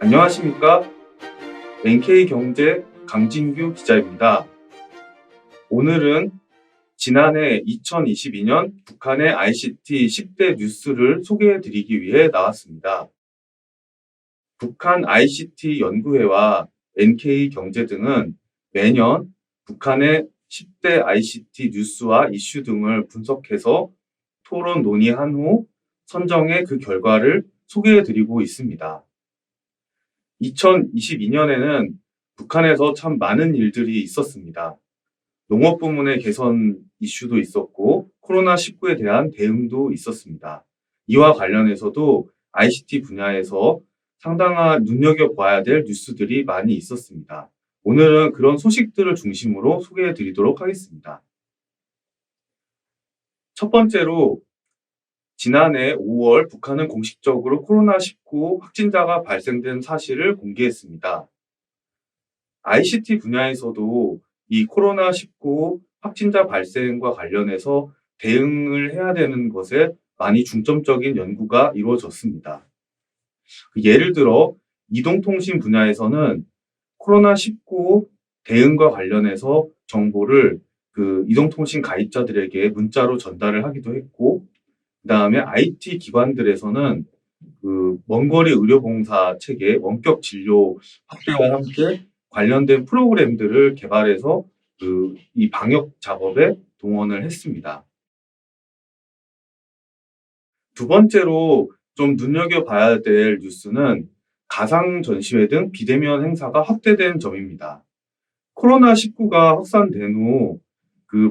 안녕하십니까? NK경제 강진규 기자입니다. 오늘은 지난해 2022년 북한의 ICT 10대 뉴스를 소개해 드리기 위해 나왔습니다. 북한 ICT 연구회와 NK경제 등은 매년 북한의 10대 ICT 뉴스와 이슈 등을 분석해서 토론 논의한 후 선정해 그 결과를 소개해 드리고 있습니다. 2022년에는 북한에서 참 많은 일들이 있었습니다. 농업 부문의 개선 이슈도 있었고, 코로나19에 대한 대응도 있었습니다. 이와 관련해서도 ICT 분야에서 상당한 눈여겨봐야 될 뉴스들이 많이 있었습니다. 오늘은 그런 소식들을 중심으로 소개해 드리도록 하겠습니다. 첫 번째로 지난해 5월 북한은 공식적으로 코로나19 확진자가 발생된 사실을 공개했습니다. ICT 분야에서도 이 코로나19 확진자 발생과 관련해서 대응을 해야 되는 것에 많이 중점적인 연구가 이루어졌습니다. 예를 들어 이동통신 분야에서는 코로나19 대응과 관련해서 정보를 이동통신 가입자들에게 문자로 전달을 하기도 했고, 그다음에 IT 기관들에서는 먼거리 의료봉사 체계, 원격 진료 확대와 함께 관련된 프로그램들을 개발해서 이 방역 작업에 동원을 했습니다. 두 번째로 좀 눈여겨봐야 될 뉴스는 가상 전시회 등 비대면 행사가 확대된 점입니다. 코로나19가 확산된 후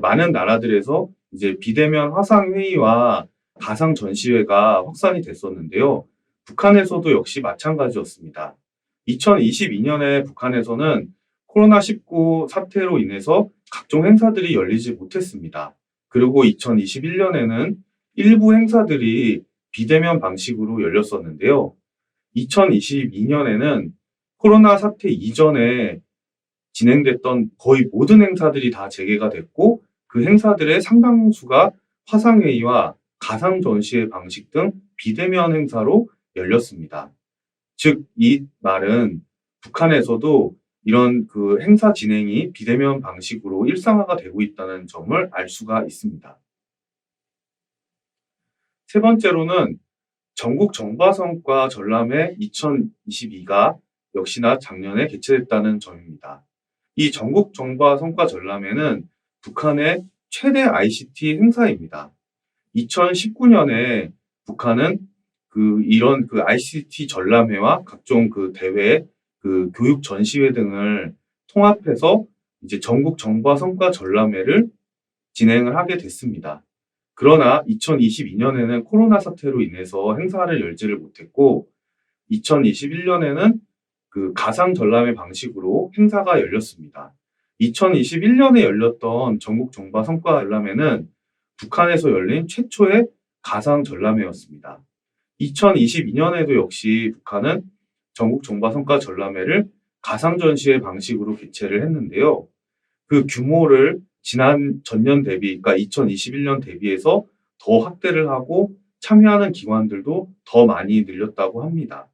많은 나라들에서 이제 비대면 화상회의와 가상 전시회가 확산이 됐었는데요. 북한에서도 역시 마찬가지였습니다. 2022년에 북한에서는 코로나19 사태로 인해서 각종 행사들이 열리지 못했습니다. 그리고 2021년에는 일부 행사들이 비대면 방식으로 열렸었는데요. 2022년에는 코로나 사태 이전에 진행됐던 거의 모든 행사들이 다 재개가 됐고, 그 행사들의 상당수가 화상회의와 가상 전시회 방식 등 비대면 행사로 열렸습니다. 즉, 이 말은 북한에서도 이런 행사 진행이 비대면 방식으로 일상화가 되고 있다는 점을 알 수가 있습니다. 세 번째로는 전국 정보화성과 전람회 2022가 역시나 작년에 개최됐다는 점입니다. 이 전국 정보화 성과 전람회는 북한의 최대 ICT 행사입니다. 2019년에 북한은 이런 ICT 전람회와 각종 대회, 교육 전시회 등을 통합해서 이제 전국 정보화 성과 전람회를 진행을 하게 됐습니다. 그러나 2022년에는 코로나 사태로 인해서 행사를 열지를 못했고, 2021년에는 가상 전람회 방식으로 행사가 열렸습니다. 2021년에 열렸던 전국 정보화 성과 전람회는 북한에서 열린 최초의 가상 전람회였습니다. 2022년에도 역시 북한은 전국 정보화 성과 전람회를 가상 전시회 방식으로 개최를 했는데요. 그 규모를 전년 대비, 그러니까 2021년 대비해서 더 확대를 하고 참여하는 기관들도 더 많이 늘렸다고 합니다.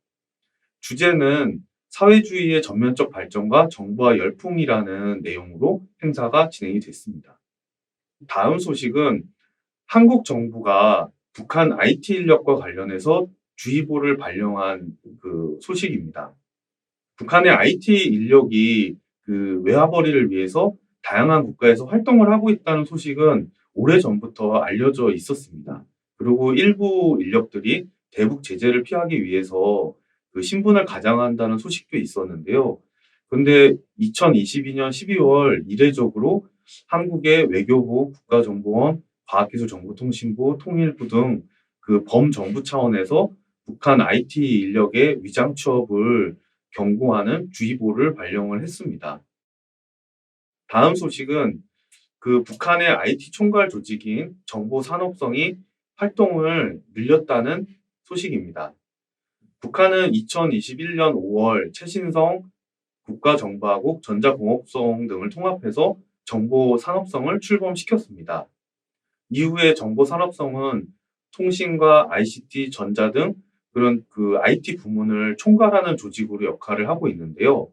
주제는 사회주의의 전면적 발전과 정보화 열풍이라는 내용으로 행사가 진행이 됐습니다. 다음 소식은 한국 정부가 북한 IT 인력과 관련해서 주의보를 발령한 소식입니다. 북한의 IT 인력이 외화벌이를 위해서 다양한 국가에서 활동을 하고 있다는 소식은 오래전부터 알려져 있었습니다. 그리고 일부 인력들이 대북 제재를 피하기 위해서 신분을 가장한다는 소식도 있었는데요. 그런데 2022년 12월 이례적으로 한국의 외교부, 국가정보원, 과학기술정보통신부, 통일부 등 범정부 차원에서 북한 IT 인력의 위장 취업을 경고하는 주의보를 발령을 했습니다. 다음 소식은 북한의 IT 총괄 조직인 정보산업성이 활동을 늘렸다는 소식입니다. 북한은 2021년 5월 최신성 국가정보화국 전자공업성 등을 통합해서 정보산업성을 출범시켰습니다. 이후에 정보산업성은 통신과 ICT, 전자 등 그런 그 IT 부문을 총괄하는 조직으로 역할을 하고 있는데요.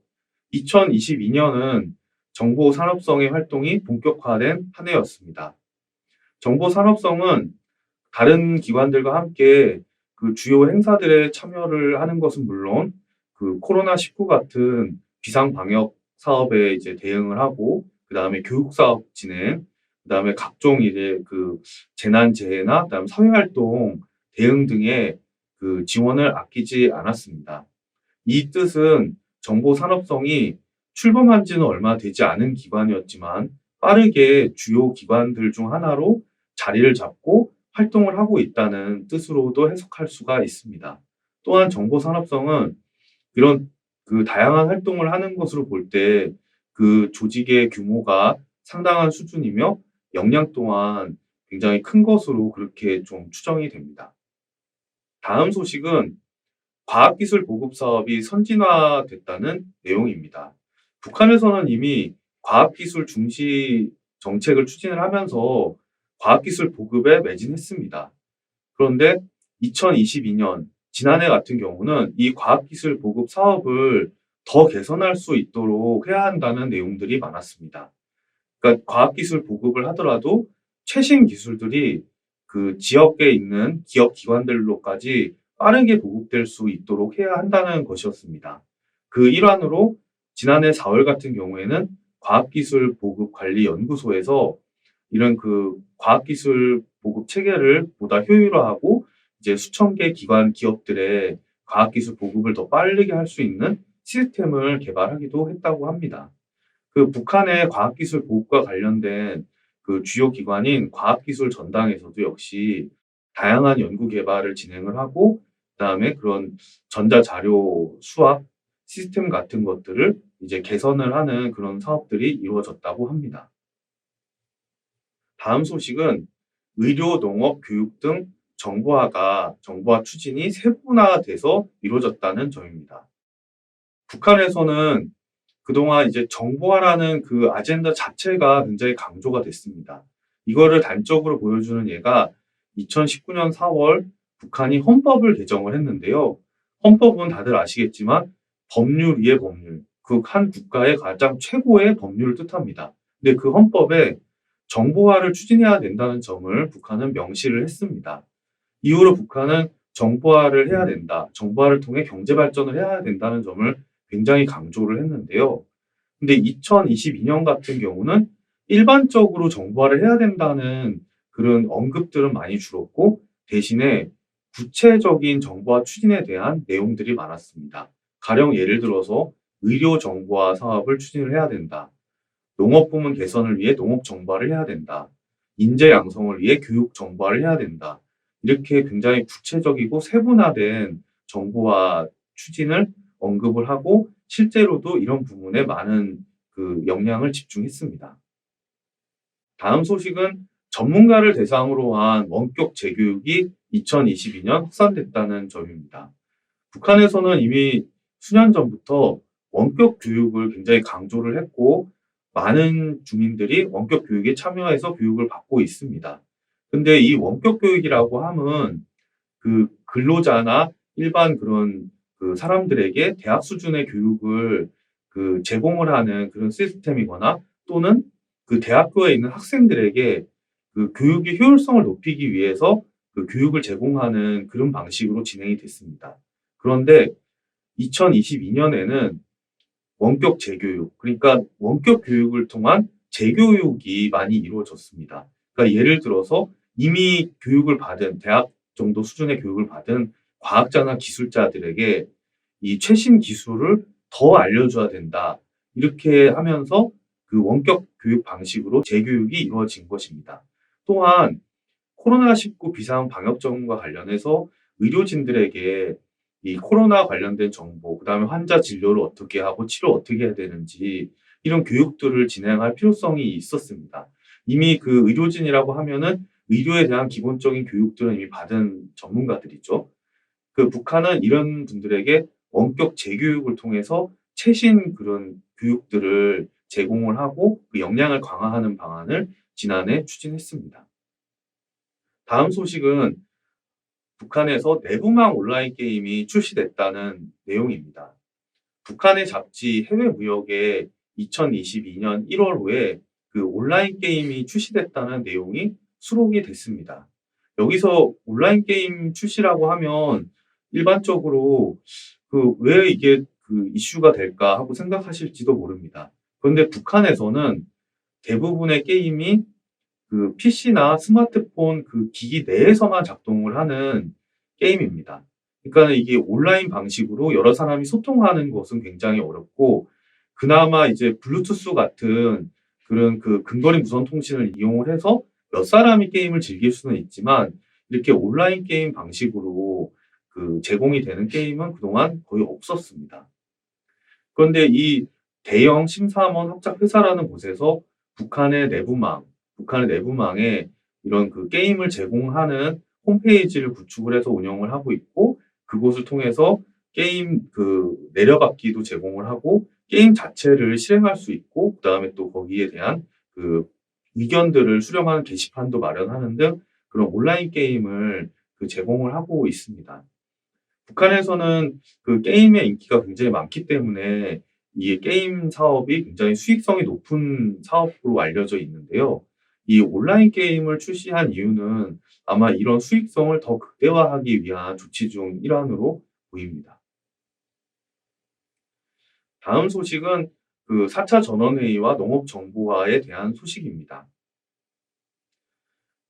2022년은 정보산업성의 활동이 본격화된 한 해였습니다. 정보산업성은 다른 기관들과 함께 그 주요 행사들에 참여를 하는 것은 물론 그 코로나19 같은 비상 방역 사업에 이제 대응을 하고 그다음에 교육 사업 진행, 그다음에 각종 이제 그 재난 재해나 그다음 사회 활동 대응 등의 그 지원을 아끼지 않았습니다. 이 뜻은 정보 산업성이 출범한 지는 얼마 되지 않은 기관이었지만 빠르게 주요 기관들 중 하나로 자리를 잡고 활동을 하고 있다는 뜻으로도 해석할 수가 있습니다. 또한 정보 산업성은 이런 그 다양한 활동을 하는 것으로 볼 때 그 조직의 규모가 상당한 수준이며 역량 또한 굉장히 큰 것으로 그렇게 좀 추정이 됩니다. 다음 소식은 과학기술 보급 사업이 선진화됐다는 내용입니다. 북한에서는 이미 과학기술 중시 정책을 추진을 하면서 과학기술 보급에 매진했습니다. 그런데 2022년 지난해 같은 경우는 이 과학기술 보급 사업을 더 개선할 수 있도록 해야 한다는 내용들이 많았습니다. 그러니까 과학기술 보급을 하더라도 최신 기술들이 그 지역에 있는 기업 기관들로까지 빠르게 보급될 수 있도록 해야 한다는 것이었습니다. 그 일환으로 지난해 4월 같은 경우에는 과학기술보급관리연구소에서 이런 그 과학기술 보급 체계를 보다 효율화하고 이제 수천 개 기관 기업들의 과학기술 보급을 더 빠르게 할 수 있는 시스템을 개발하기도 했다고 합니다. 그 북한의 과학기술 보급과 관련된 그 주요 기관인 과학기술전당에서도 역시 다양한 연구 개발을 진행을 하고 그다음에 그런 전자자료 수합 시스템 같은 것들을 이제 개선을 하는 그런 사업들이 이루어졌다고 합니다. 다음 소식은 의료, 농업, 교육 등 정보화 추진이 세분화돼서 이루어졌다는 점입니다. 북한에서는 그동안 이제 정보화라는 그 아젠다 자체가 굉장히 강조가 됐습니다. 이거를 단적으로 보여주는 예가 2019년 4월 북한이 헌법을 개정을 했는데요. 헌법은 다들 아시겠지만 법률 위의 법률, 그 한 국가의 가장 최고의 법률을 뜻합니다. 근데 그 헌법에 정보화를 추진해야 된다는 점을 북한은 명시를 했습니다. 이후로 북한은 정보화를 해야 된다. 정보화를 통해 경제 발전을 해야 된다는 점을 굉장히 강조를 했는데요. 근데 2022년 같은 경우는 일반적으로 정보화를 해야 된다는 그런 언급들은 많이 줄었고 대신에 구체적인 정보화 추진에 대한 내용들이 많았습니다. 가령 예를 들어서 의료 정보화 사업을 추진을 해야 된다. 농업 부문 개선을 위해 농업 정보화를 해야 된다. 인재 양성을 위해 교육 정보화를 해야 된다. 이렇게 굉장히 구체적이고 세분화된 정보화 추진을 언급을 하고 실제로도 이런 부분에 많은 그 역량을 집중했습니다. 다음 소식은 전문가를 대상으로 한 원격 재교육이 2022년 확산됐다는 점입니다. 북한에서는 이미 수년 전부터 원격 교육을 굉장히 강조를 했고 많은 주민들이 원격 교육에 참여해서 교육을 받고 있습니다. 근데 이 원격 교육이라고 함은 그 근로자나 일반 그런 그 사람들에게 대학 수준의 교육을 그 제공을 하는 그런 시스템이거나 또는 그 대학교에 있는 학생들에게 그 교육의 효율성을 높이기 위해서 그 교육을 제공하는 그런 방식으로 진행이 됐습니다. 그런데 2022년에는 원격 재교육, 그러니까 원격 교육을 통한 재교육이 많이 이루어졌습니다. 그러니까 예를 들어서 이미 교육을 받은 대학 정도 수준의 교육을 받은 과학자나 기술자들에게 이 최신 기술을 더 알려줘야 된다. 이렇게 하면서 그 원격 교육 방식으로 재교육이 이루어진 것입니다. 또한 코로나19 비상 방역 정책과 관련해서 의료진들에게 이 코로나 관련된 정보, 그다음에 환자 진료를 어떻게 하고 치료 어떻게 해야 되는지 이런 교육들을 진행할 필요성이 있었습니다. 이미 그 의료진이라고 하면은 의료에 대한 기본적인 교육들은 이미 받은 전문가들이죠. 그 북한은 이런 분들에게 원격 재교육을 통해서 최신 그런 교육들을 제공을 하고 그 역량을 강화하는 방안을 지난해 추진했습니다. 다음 소식은 북한에서 내부망 온라인 게임이 출시됐다는 내용입니다. 북한의 잡지 해외 무역에 2022년 1월 후에 그 온라인 게임이 출시됐다는 내용이 수록이 됐습니다. 여기서 온라인 게임 출시라고 하면 일반적으로 왜 이게 이슈가 될까 하고 생각하실지도 모릅니다. 그런데 북한에서는 대부분의 게임이 PC나 스마트폰 기기 내에서만 작동을 하는 게임입니다. 그러니까 이게 온라인 방식으로 여러 사람이 소통하는 것은 굉장히 어렵고, 그나마 이제 블루투스 같은 그런 근거리 무선 통신을 이용을 해서 몇 사람이 게임을 즐길 수는 있지만, 이렇게 온라인 게임 방식으로 제공이 되는 게임은 그동안 거의 없었습니다. 그런데 이 대형 심사원 합작 회사라는 곳에서 북한의 내부망에 이런 게임을 제공하는 홈페이지를 구축을 해서 운영을 하고 있고, 그곳을 통해서 게임 내려받기도 제공을 하고, 게임 자체를 실행할 수 있고, 그다음에 또 거기에 대한 의견들을 수렴하는 게시판도 마련하는 등 그런 온라인 게임을 제공을 하고 있습니다. 북한에서는 게임의 인기가 굉장히 많기 때문에 이 게임 사업이 굉장히 수익성이 높은 사업으로 알려져 있는데요. 이 온라인 게임을 출시한 이유는 아마 이런 수익성을 더 극대화하기 위한 조치 중 일환으로 보입니다. 다음 소식은 4차 전원회의와 농업정보화에 대한 소식입니다.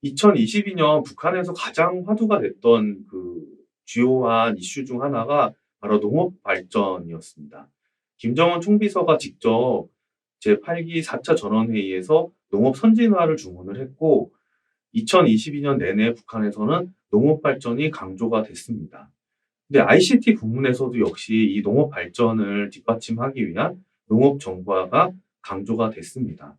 2022년 북한에서 가장 화두가 됐던 주요한 이슈 중 하나가 바로 농업 발전이었습니다. 김정은 총비서가 직접 제8기 4차 전원회의에서 농업 선진화를 주문을 했고, 2022년 내내 북한에서는 농업 발전이 강조가 됐습니다. 근데 ICT 부문에서도 역시 이 농업 발전을 뒷받침하기 위한 농업 정보화가 강조가 됐습니다.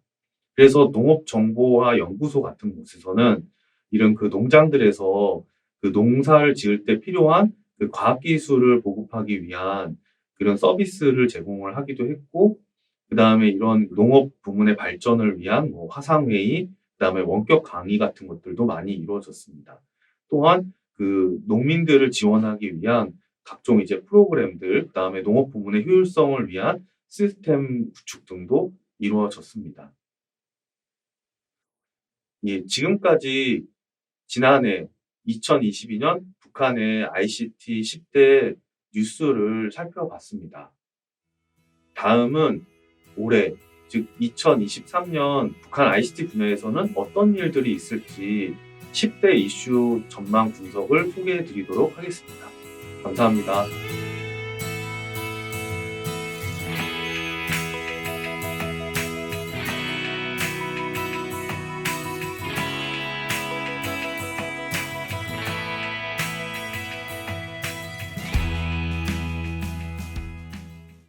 그래서 농업정보화 연구소 같은 곳에서는 이런 농장들에서 농사를 지을 때 필요한 과학기술을 보급하기 위한 그런 서비스를 제공을 하기도 했고, 그 다음에 이런 농업 부문의 발전을 위한 화상회의, 그 다음에 원격 강의 같은 것들도 많이 이루어졌습니다. 또한 농민들을 지원하기 위한 각종 이제 프로그램들, 그 다음에 농업 부문의 효율성을 위한 시스템 구축 등도 이루어졌습니다. 예, 지금까지 지난해 2022년 북한의 ICT 10대 뉴스를 살펴봤습니다. 다음은 올해, 즉 2023년 북한 ICT 분야에서는 어떤 일들이 있을지 10대 이슈 전망 분석을 소개해 드리도록 하겠습니다. 감사합니다.